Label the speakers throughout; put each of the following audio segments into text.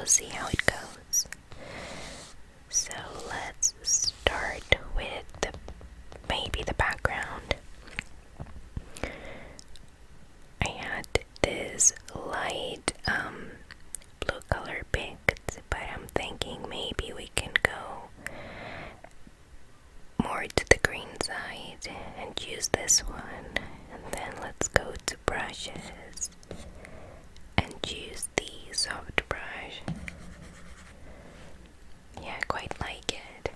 Speaker 1: we'll see how it goes. So let's start with maybe the background. I had this light blue color picked, but I'm thinking maybe we can go more to the green side and use this one. And then let's go to brushes and choose the soft brush. Yeah, I quite like it.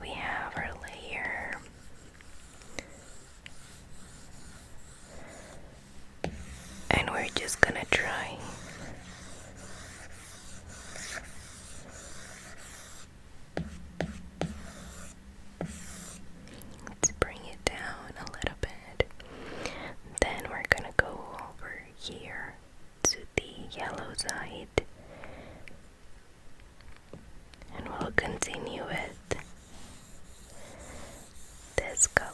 Speaker 1: We have our layer. And we're just gonna try. Let's bring it down a little bit. Then we're gonna go over here to the yellow side. And we'll continue with this color.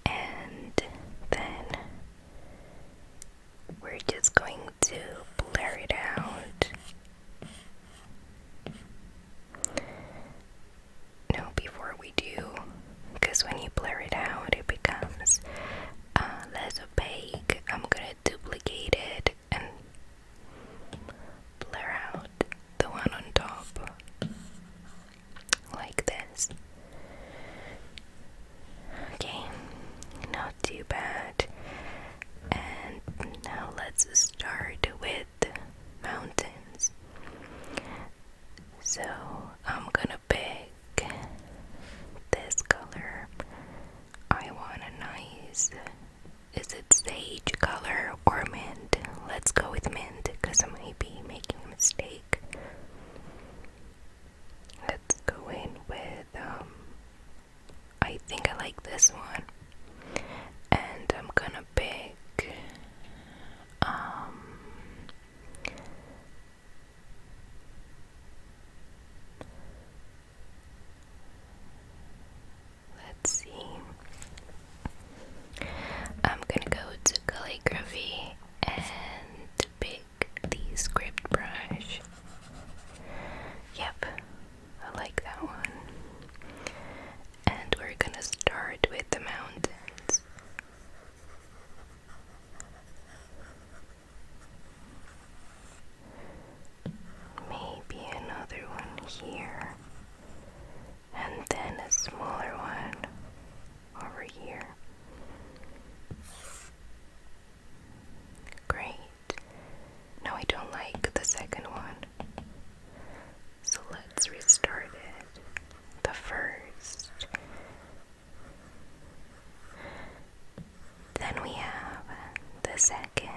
Speaker 1: And then we're just going to blur it out. No, before we do, because when you blur it out, it becomes less opaque. I'm gonna duplicate it and blur out the one on top, like this. Okay, not too bad. And now let's start with mountains. So I'm gonna pick this color. I want a nice, is it sage color or mint? Let's go with mint because I might be making a mistake. Let's go in with, I think I like this one. And I'm gonna pick, let's see. I'm gonna go to calligraphy and pick the script brush. Yep, I like that one. And we're gonna start with the mountains. Maybe another one here. And then a smaller one over here. Great. No, I don't like the second one. So let's restart it. The first. Then we have the second.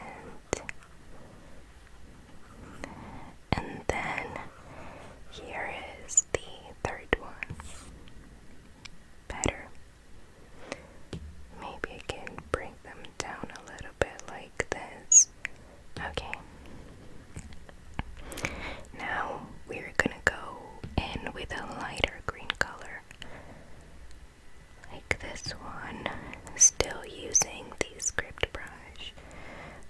Speaker 1: And then here is the third one. Better. Maybe I can bring them down a little bit like this. Okay. Now we're gonna go in with a lighter green color. Like this one. Still using the script brush.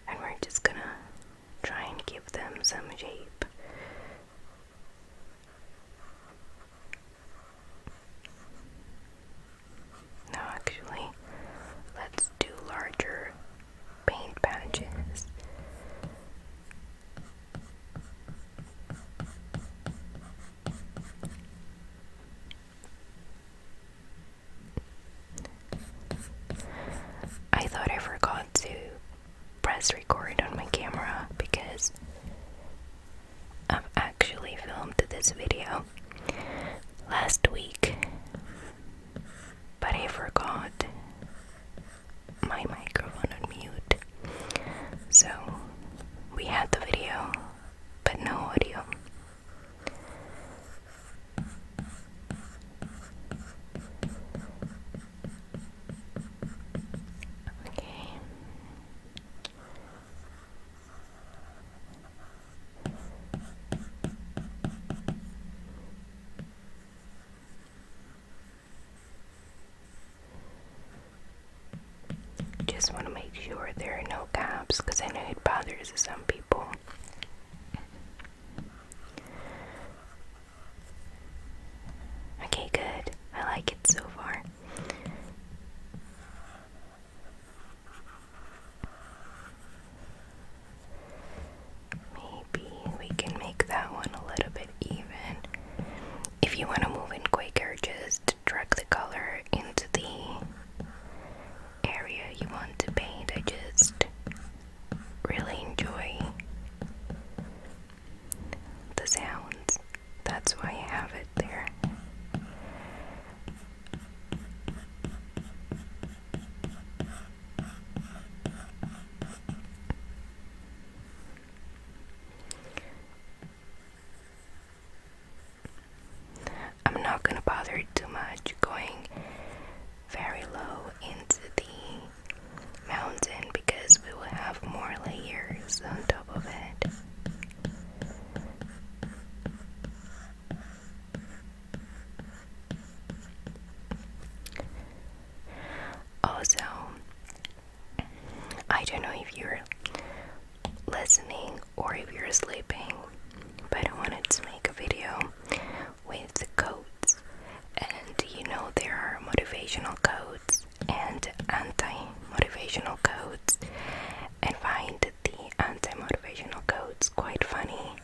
Speaker 1: And we're just gonna try and give them some shape. No, actually, let's do larger paint patches. I thought I forgot to press record on my camera because I've actually filmed this video last week, but I forgot my microphone on mute. So we had the video, but no audio. Okay. just want to make sure there are no gaps because I know it bothers some people. Okay, good. I like it so far. Maybe we can make that one a little bit even. If you want to move in quicker, just drag the color into the area you want to paint. I just really enjoy the sounds. That's why I have it there. I'm not gonna bother too much going very low into the mountain because we will have more layers on top of it. Also, I don't know if you're listening or if you're sleeping, but I wanted to make a video with quotes. And you know, there are motivational quotes and anti-motivational quotes. I find the anti-motivational quotes quite funny,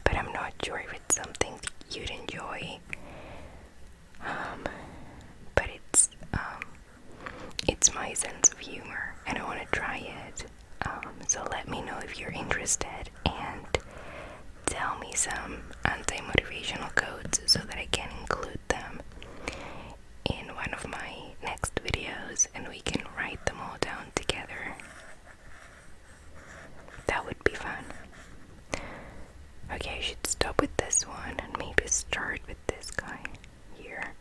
Speaker 1: but I'm not sure if it's something you'd enjoy. But it's my sense of humor, and I want to try it. So let me know if you're interested, and tell me some anti-motivational quotes so that I can include them in one of my next videos, and we can write them all down together. That would be fun. Okay, I should stop with this one and maybe start with this guy here.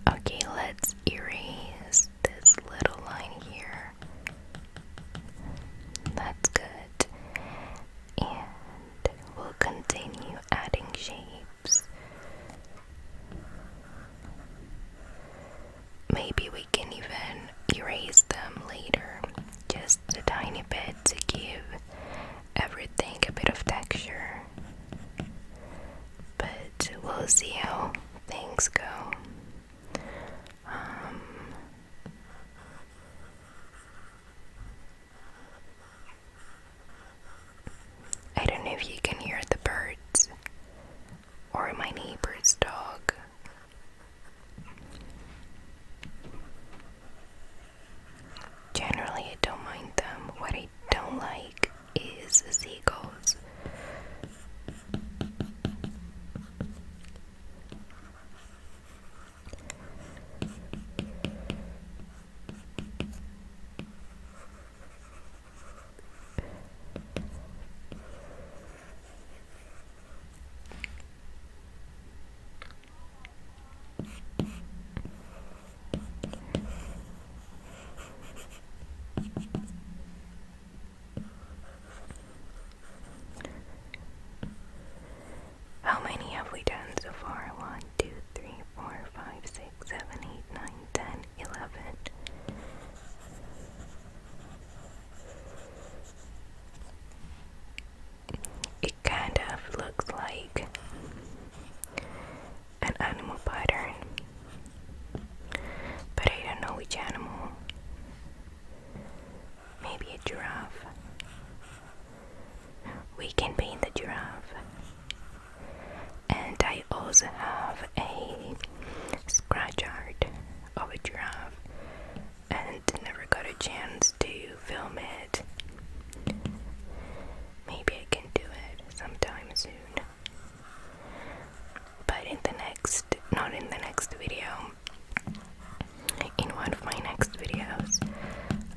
Speaker 1: Okay, let's erase this little line here. That's good. And we'll continue adding shapes. Maybe we can even erase them later, just a tiny bit to give everything a bit of texture. But we'll see how things go. I don't know if you can hear the birds or my neighbor's dog. Generally, I don't mind them. What I don't like is the seagulls. How many have we done so far? 1, 2, 3, 4, 5, 6, 7, 8, 9, 10, 11. It kind of looks like an animal pattern, but I don't know which animal. Maybe a giraffe. We can paint the giraffe. And I also have a scratch art of a giraffe and never got a chance to film it. Maybe I can do it sometime soon. But not in the next video, in one of my next videos,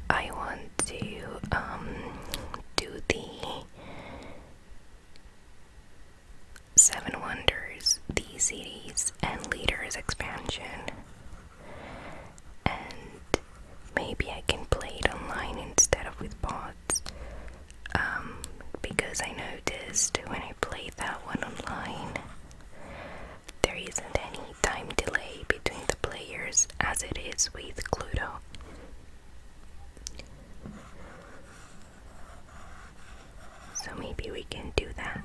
Speaker 1: I want to do the 7 Wonders, the cities and leaders expansion, and maybe I can play it online instead of with bots, because I noticed when I played that one online, there isn't any time delay between the players as it is with Cluedo. So maybe we can do that.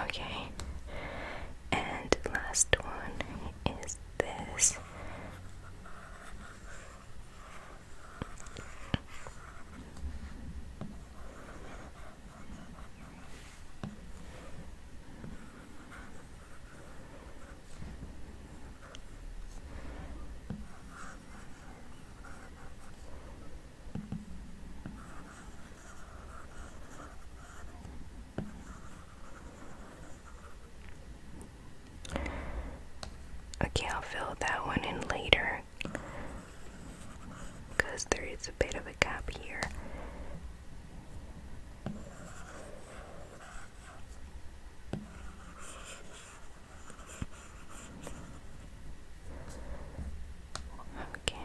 Speaker 1: Okay. And last one is this. Okay, I'll fill that one in later because there is a bit of a gap here. Okay.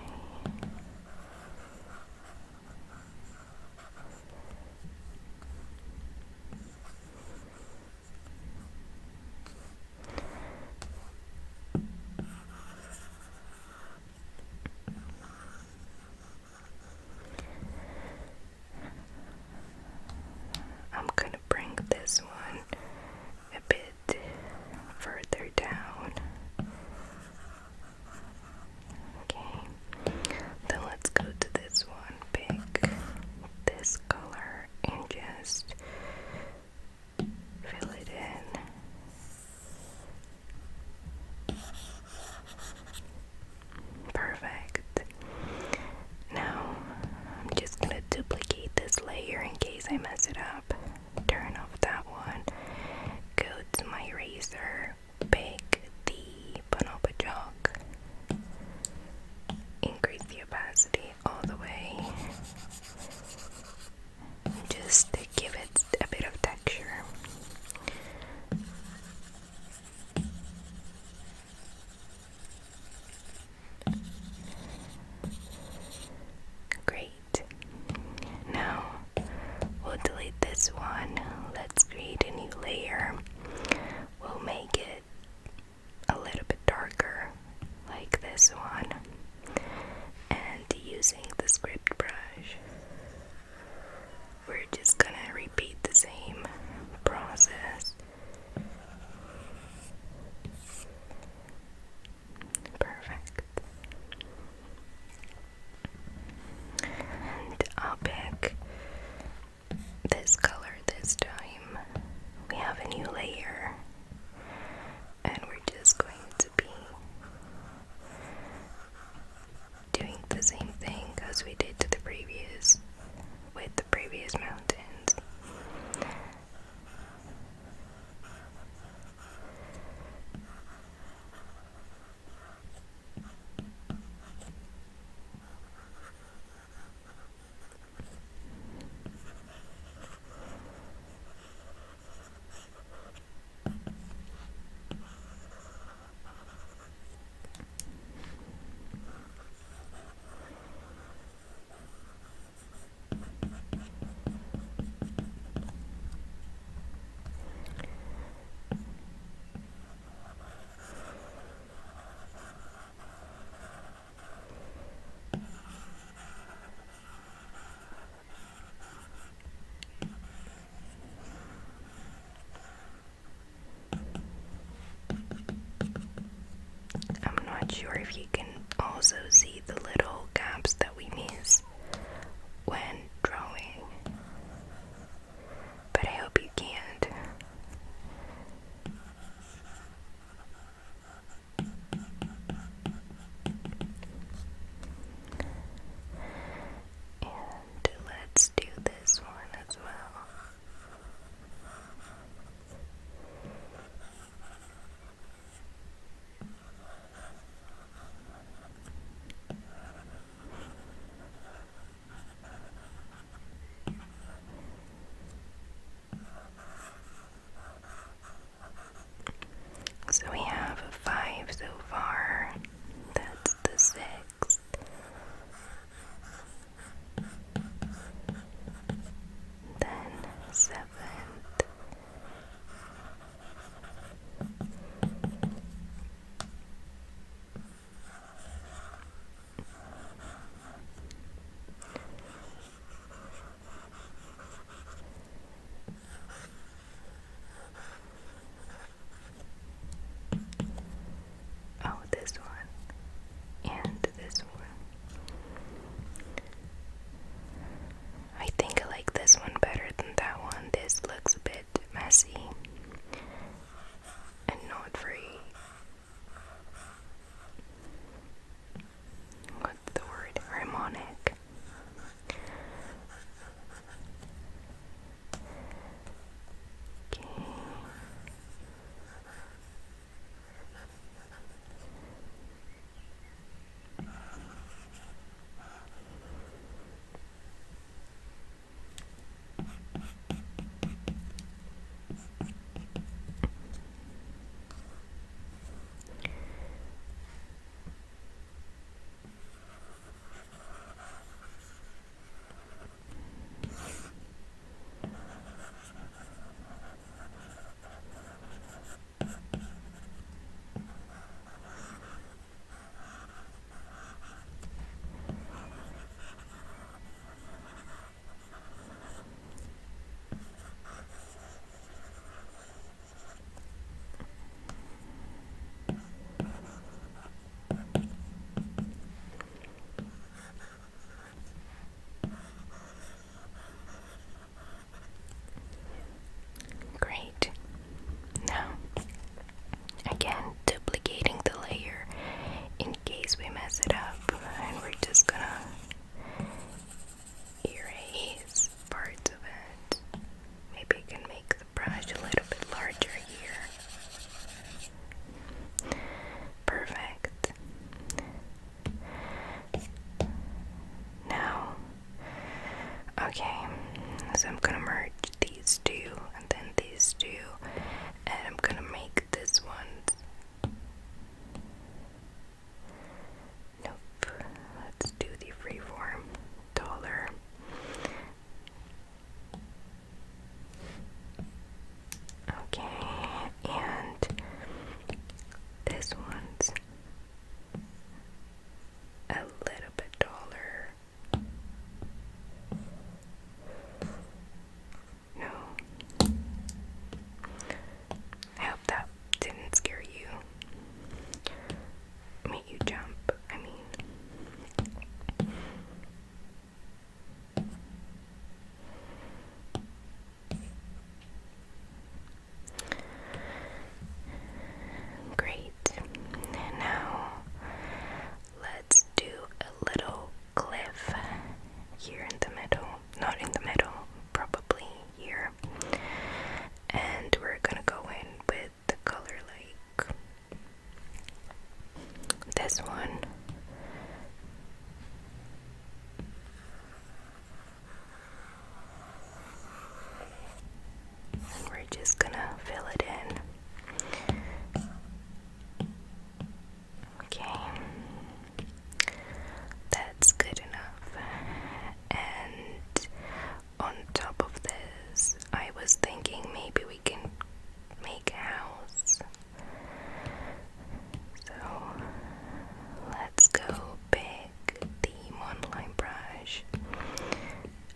Speaker 1: I'm gonna bring this one a bit further down. Okay, then let's go to this one. Pick this color and just fill it in. Perfect. Now I'm just gonna duplicate this layer in case I mess it up. Turn off that one. Go to my eraser. Pick the bonobo chalk. Increase the opacity all the way. Just to give it a bit of texture. Great. Now we'll delete this one. Let's create a new layer. We'll make it a little bit darker, like this one. And using the script brush, we're just gonna repeat the same process. Perfect. And I'll pick this color this time. We have a new layer, and we're just going to be doing the same thing as we did to the previous with the previous mountains. I'm not sure if you can also see the little gaps that we miss when drawing, but I hope you can't. And let's do this one as well. just gonna fill it in. Okay, that's good enough. And on top of this, I was thinking maybe we can make a house. So let's go pick the monoline brush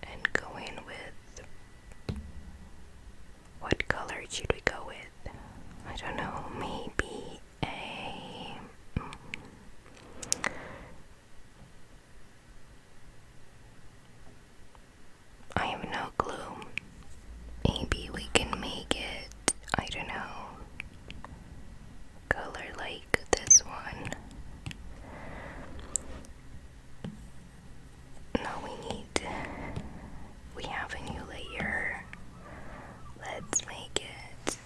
Speaker 1: and go in with, what color should we go with? I don't know, maybe I have no clue. Maybe we can make it, I don't know, color like this one. No, we have a new layer. Let's make it.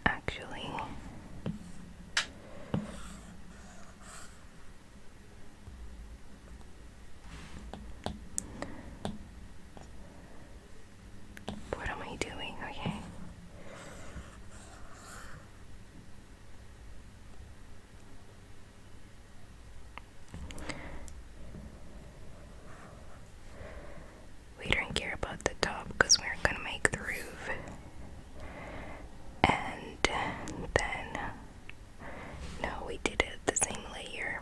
Speaker 1: Actually, what am I doing? Okay. We don't care about the top because we're gonna make the roof. And then, no, we did it the same layer.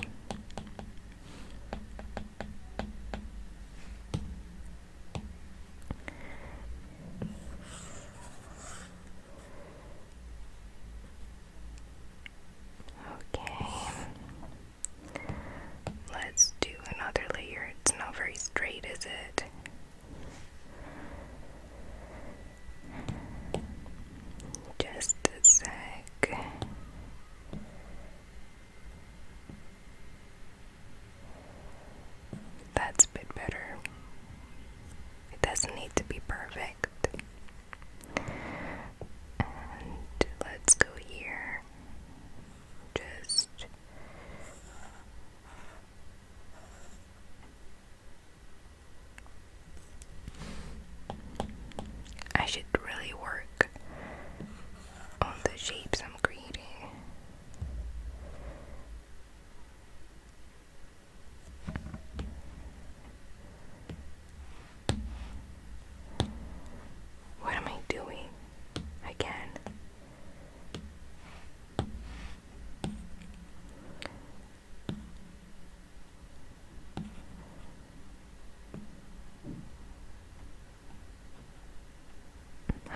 Speaker 1: Okay, let's do another layer. It's not very straight, is it? Just a sec. That's a bit better. It doesn't need to be perfect. And let's go here. Just I should really work on the shapes I'm creating. What am I doing? Again.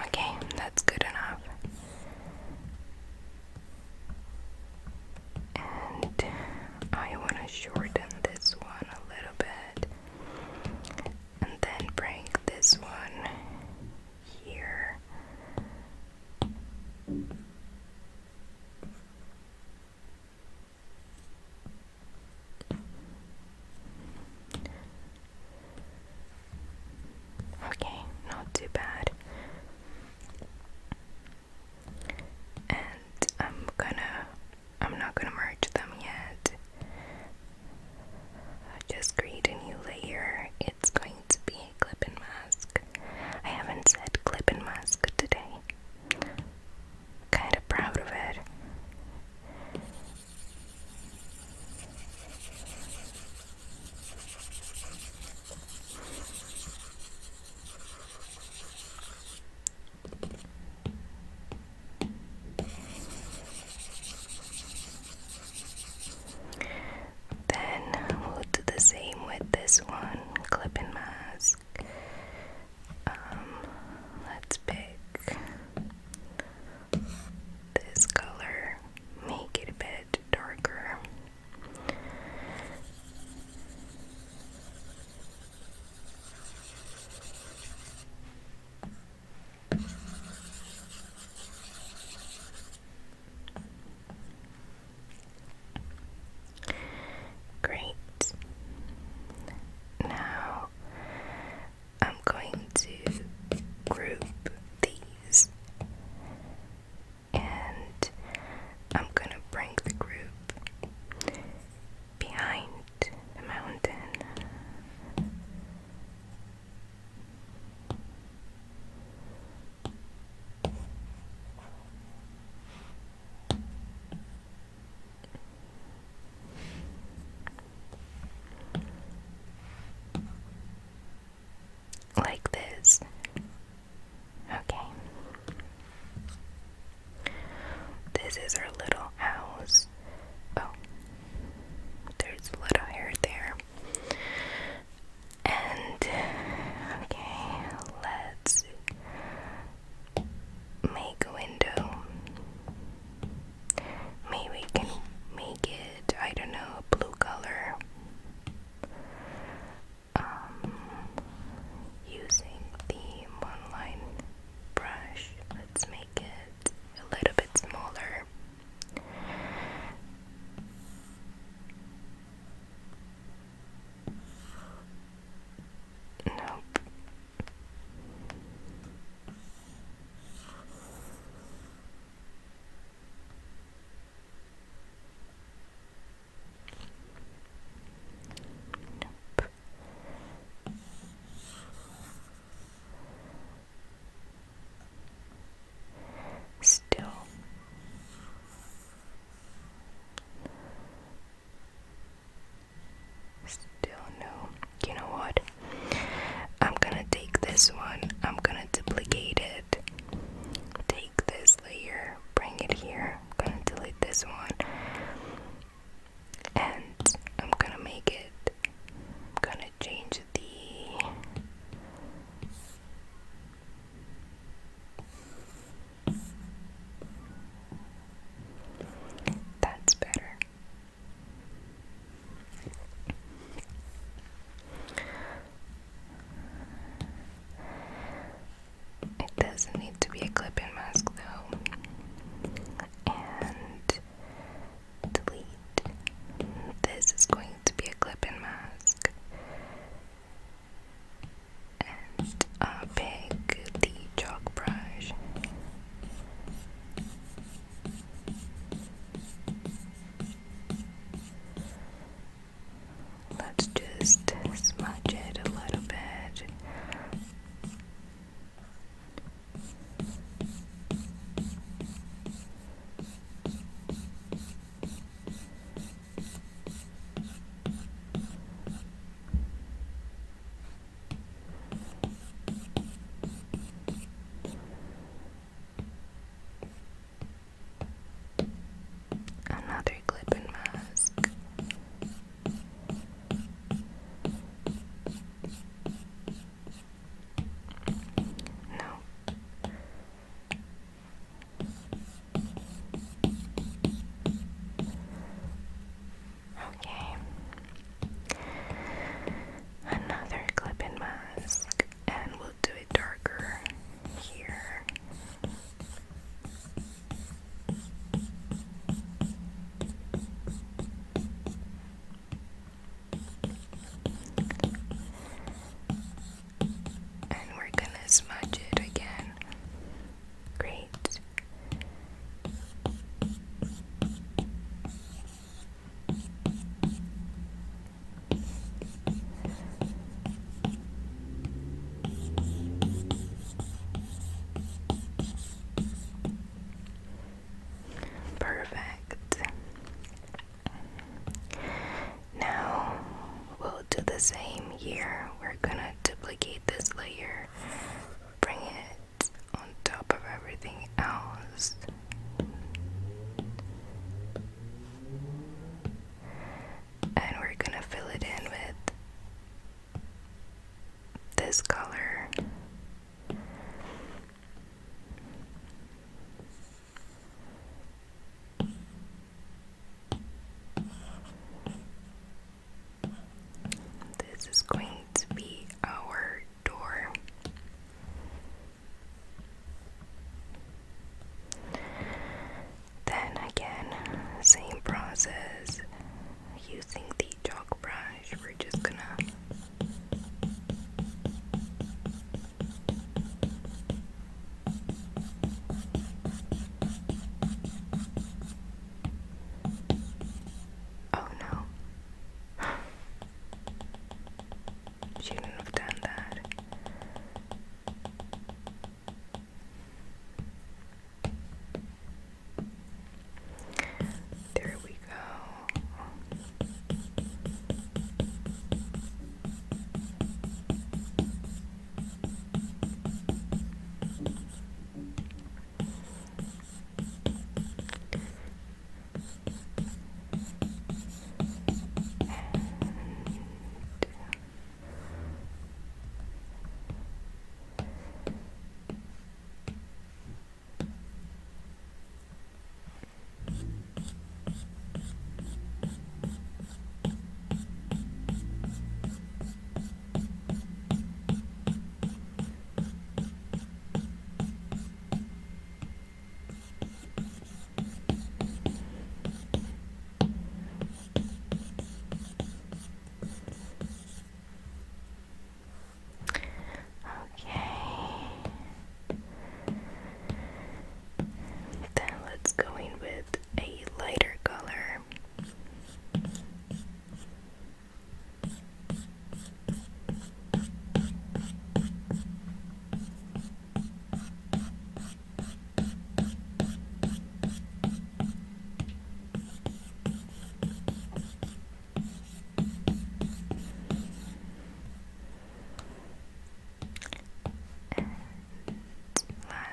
Speaker 1: Okay, that's good enough. And I want to shorten this one a little bit. And then bring this one here. Okay, not too bad. And I'm not gonna merge them yet. Just create a new layer. It's going to be a clip and mask. I haven't said clip and mask today. Kind of proud of it.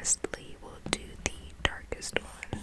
Speaker 1: lastly, we'll do the darkest one.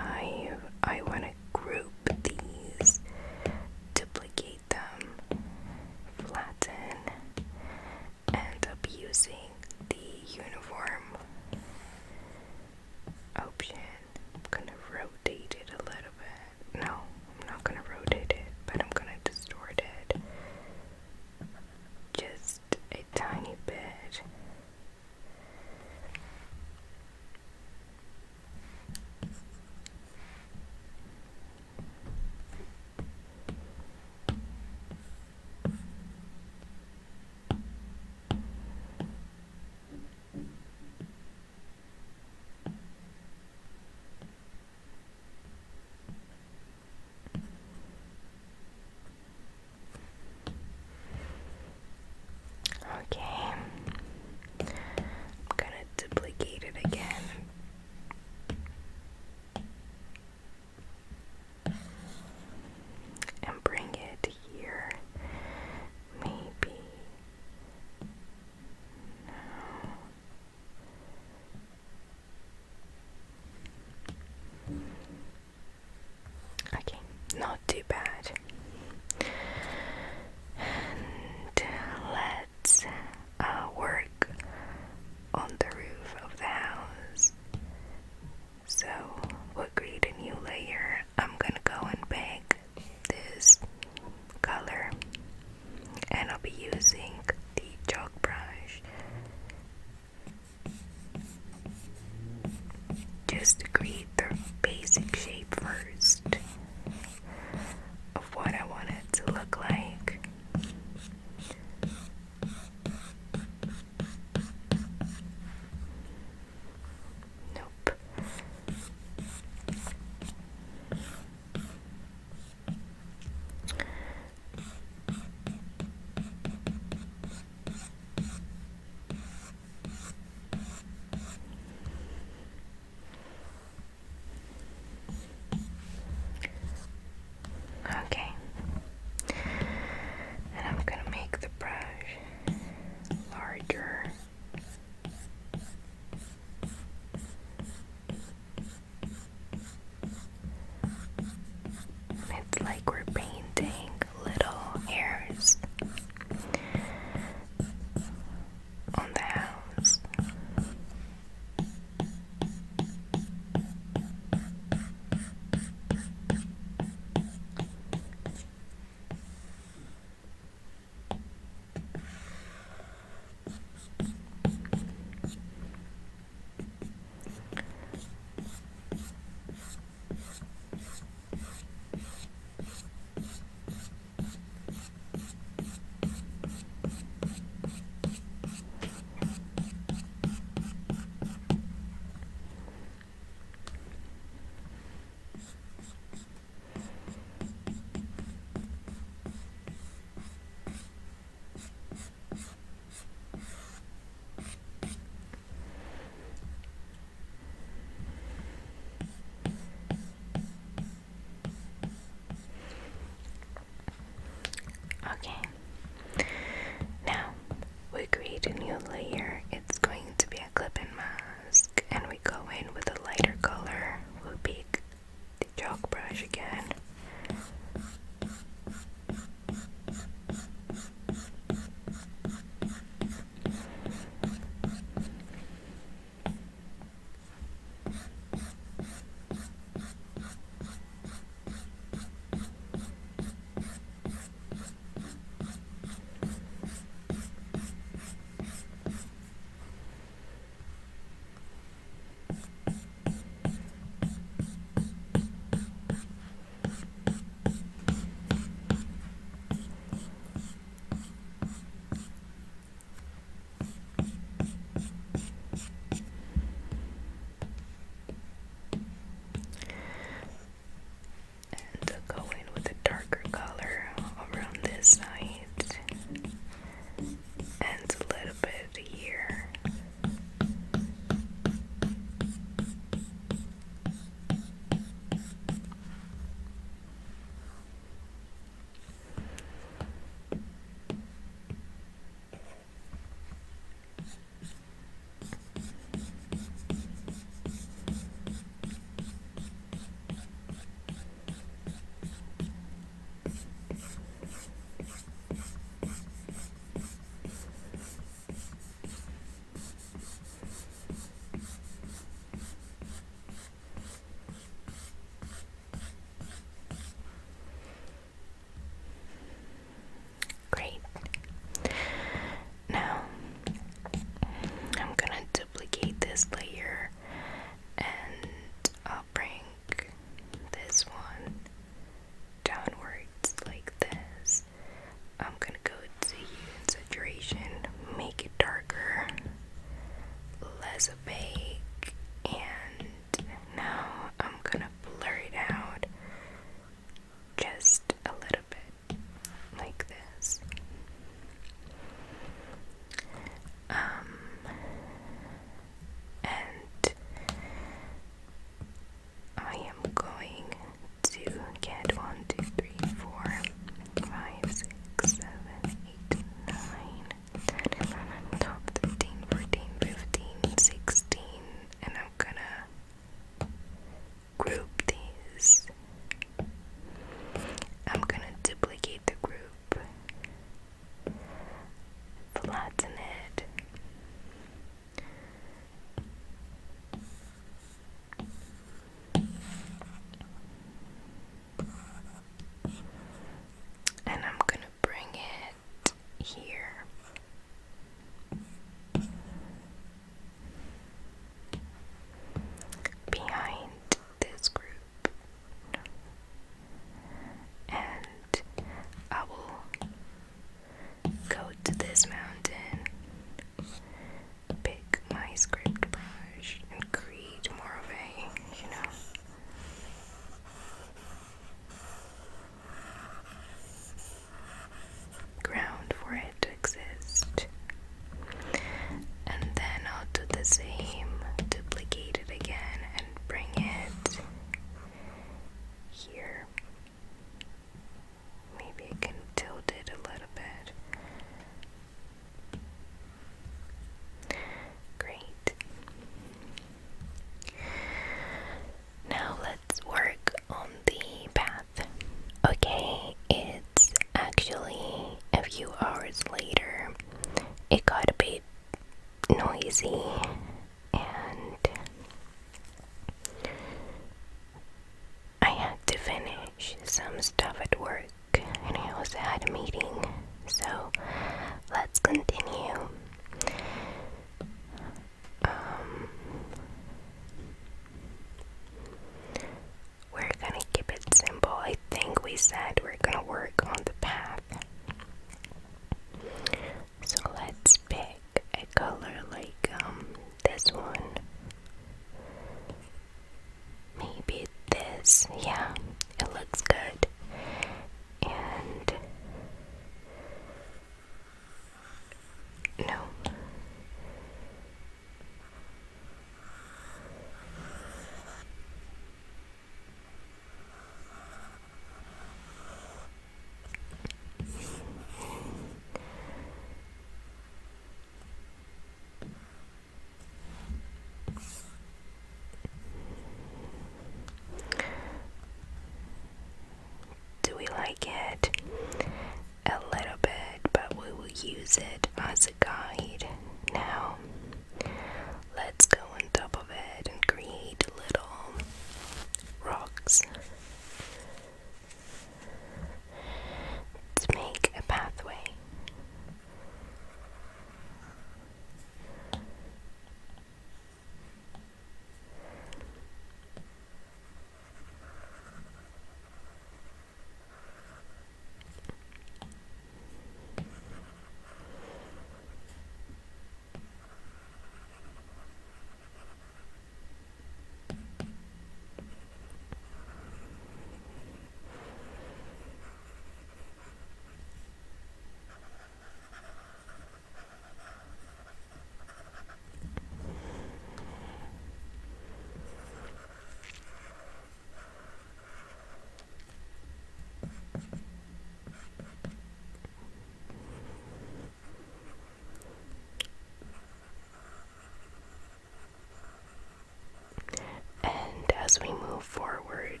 Speaker 1: as we move forward,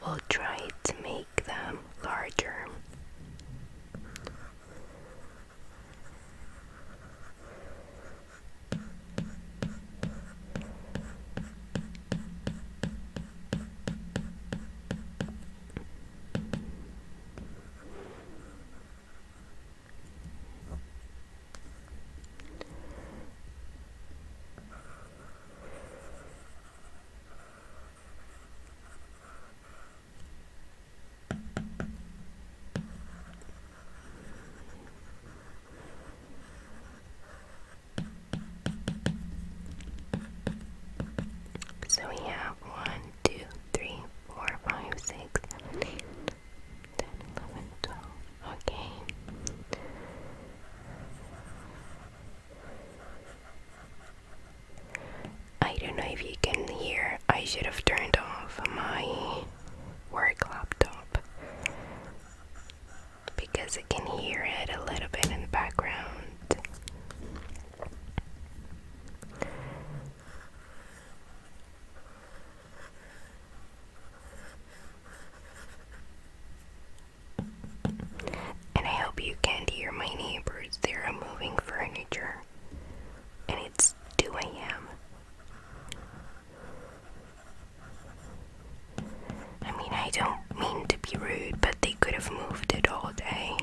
Speaker 1: we'll try to make them larger. So we have 1, 2, 3, 4, 5, 6, 7, 8, 10, 11, 12. Okay. I don't know if you can hear, I should have turned off my work laptop because I can hear it a little bit in the background. And I hope you can't hear my neighbors. They're moving furniture. And it's 2 a.m. I mean, I don't mean to be rude, but they could have moved it all day.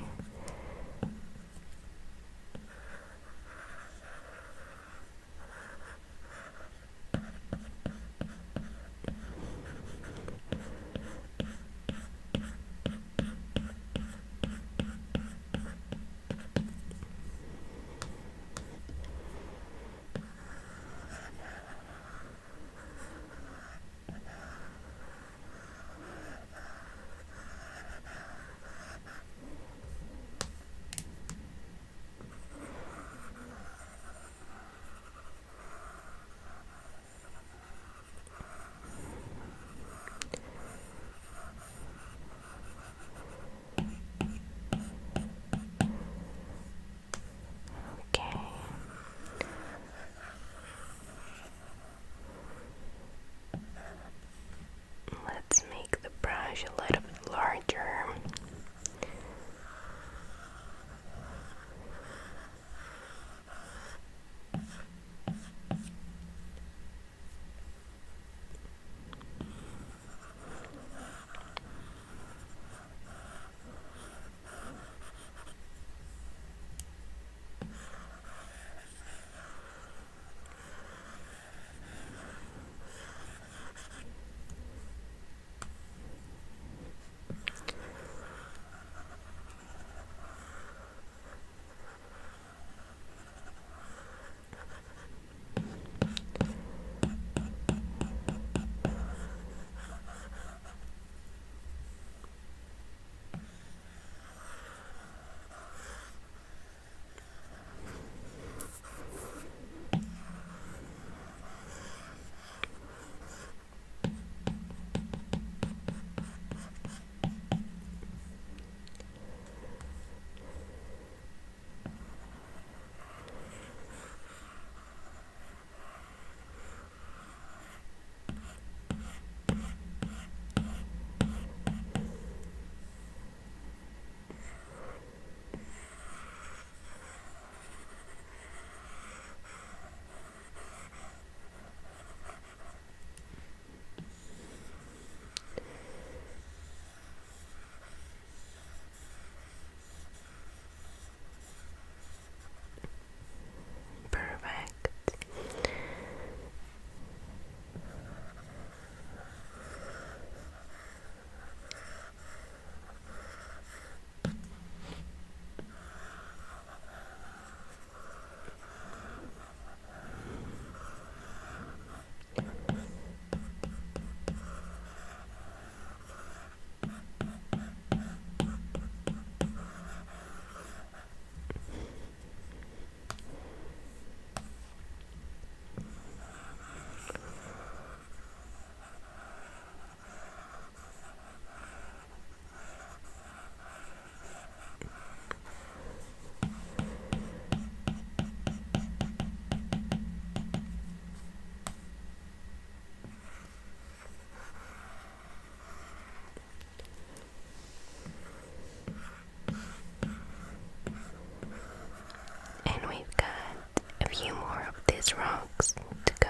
Speaker 1: dogs to go.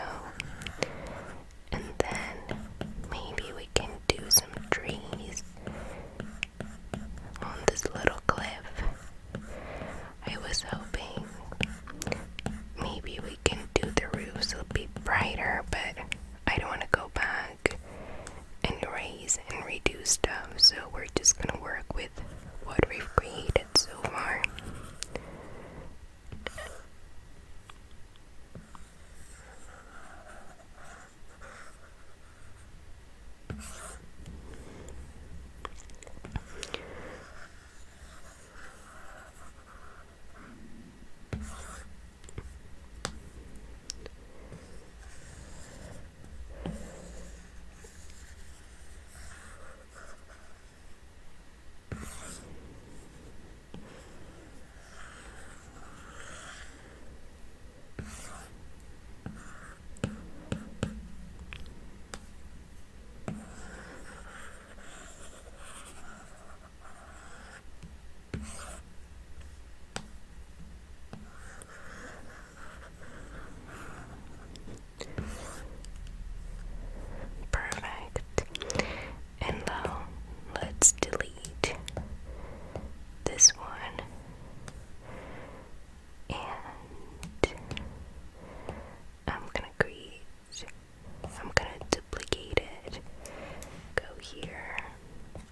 Speaker 1: And then maybe we can do some trees on this little cliff. I was hoping maybe we can do the roofs a bit brighter, but I don't want to go back and erase and redo stuff, so we're just gonna work with what we've created so far. And now let's delete this one, and I'm gonna duplicate it, go here,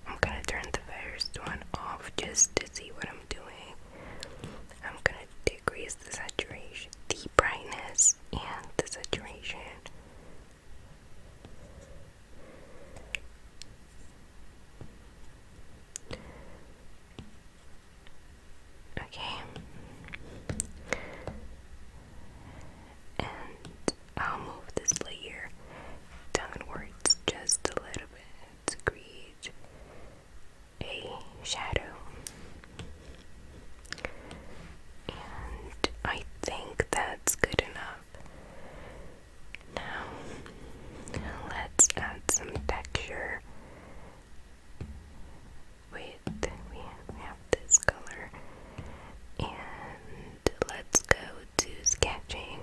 Speaker 1: I'm gonna turn the first one off just to see what I'm doing. I'm gonna decrease the saturation, the brightness, and the saturation. Okay, and I'll move this layer downwards just a little bit to create a shadow. And I think that's good enough. Now, let's add some texture with, we have this color. And let's go to sketching.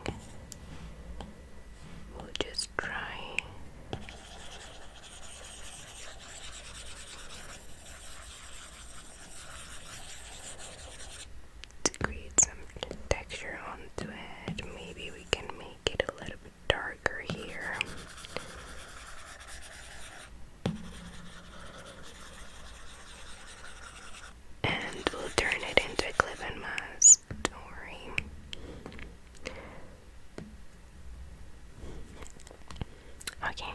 Speaker 1: We'll just try to create some texture onto it. Maybe we can make it a little bit darker here. And we'll turn it into a clip and mask. Don't worry. Okay,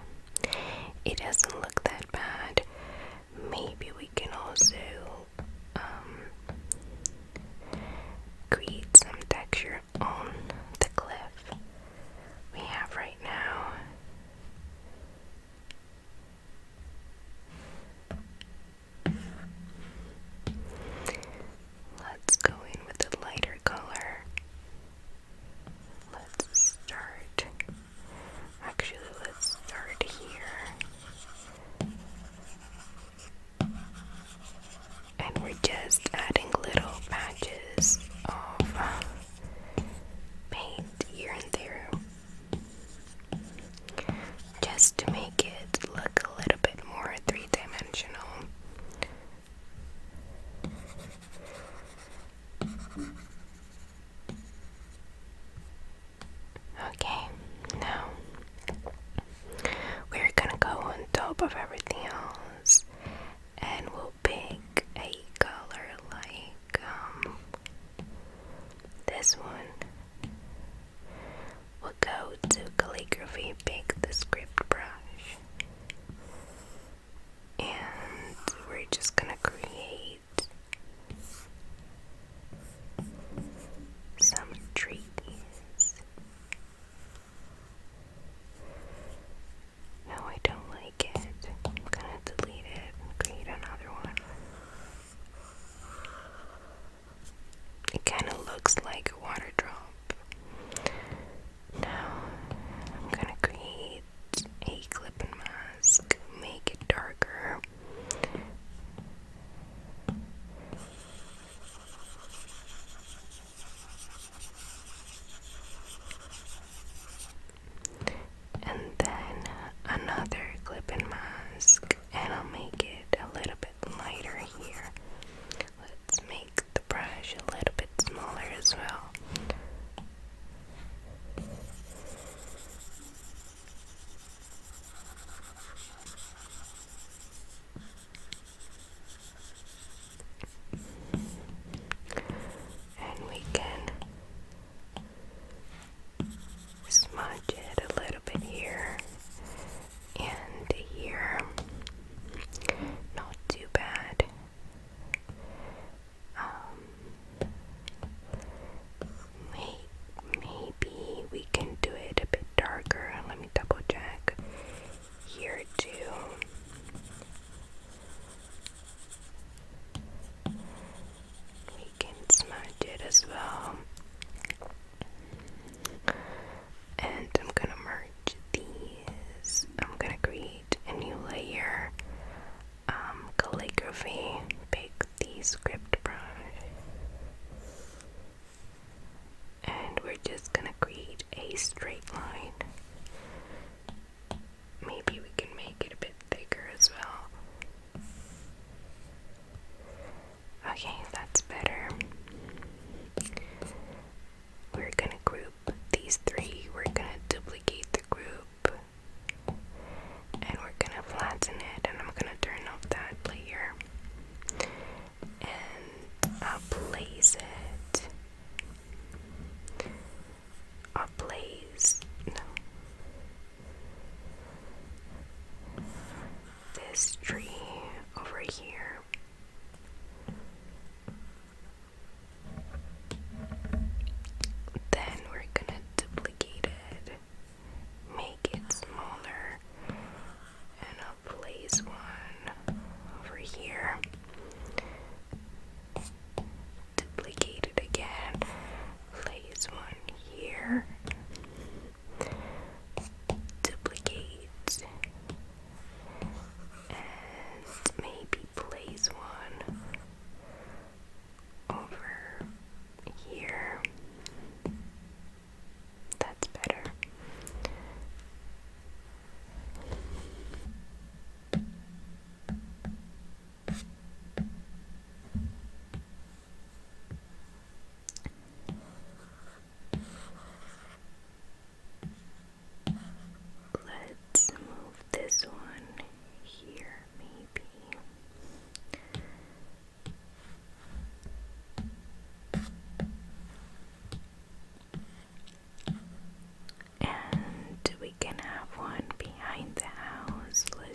Speaker 1: it doesn't look that bad. Maybe we can also create some texture on the cliff we have right now. Let's go in with a lighter color. Let's start. Actually, let's start here. And we're just adding little patches of paint here and there, just to make it look a little bit more three-dimensional. Okay, now we're gonna go on top of everything else, and we'll pick a color like this one. We'll go to calligraphy, pick the script brush, and we're just gonna create some trees. No, I don't like it.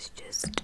Speaker 1: is just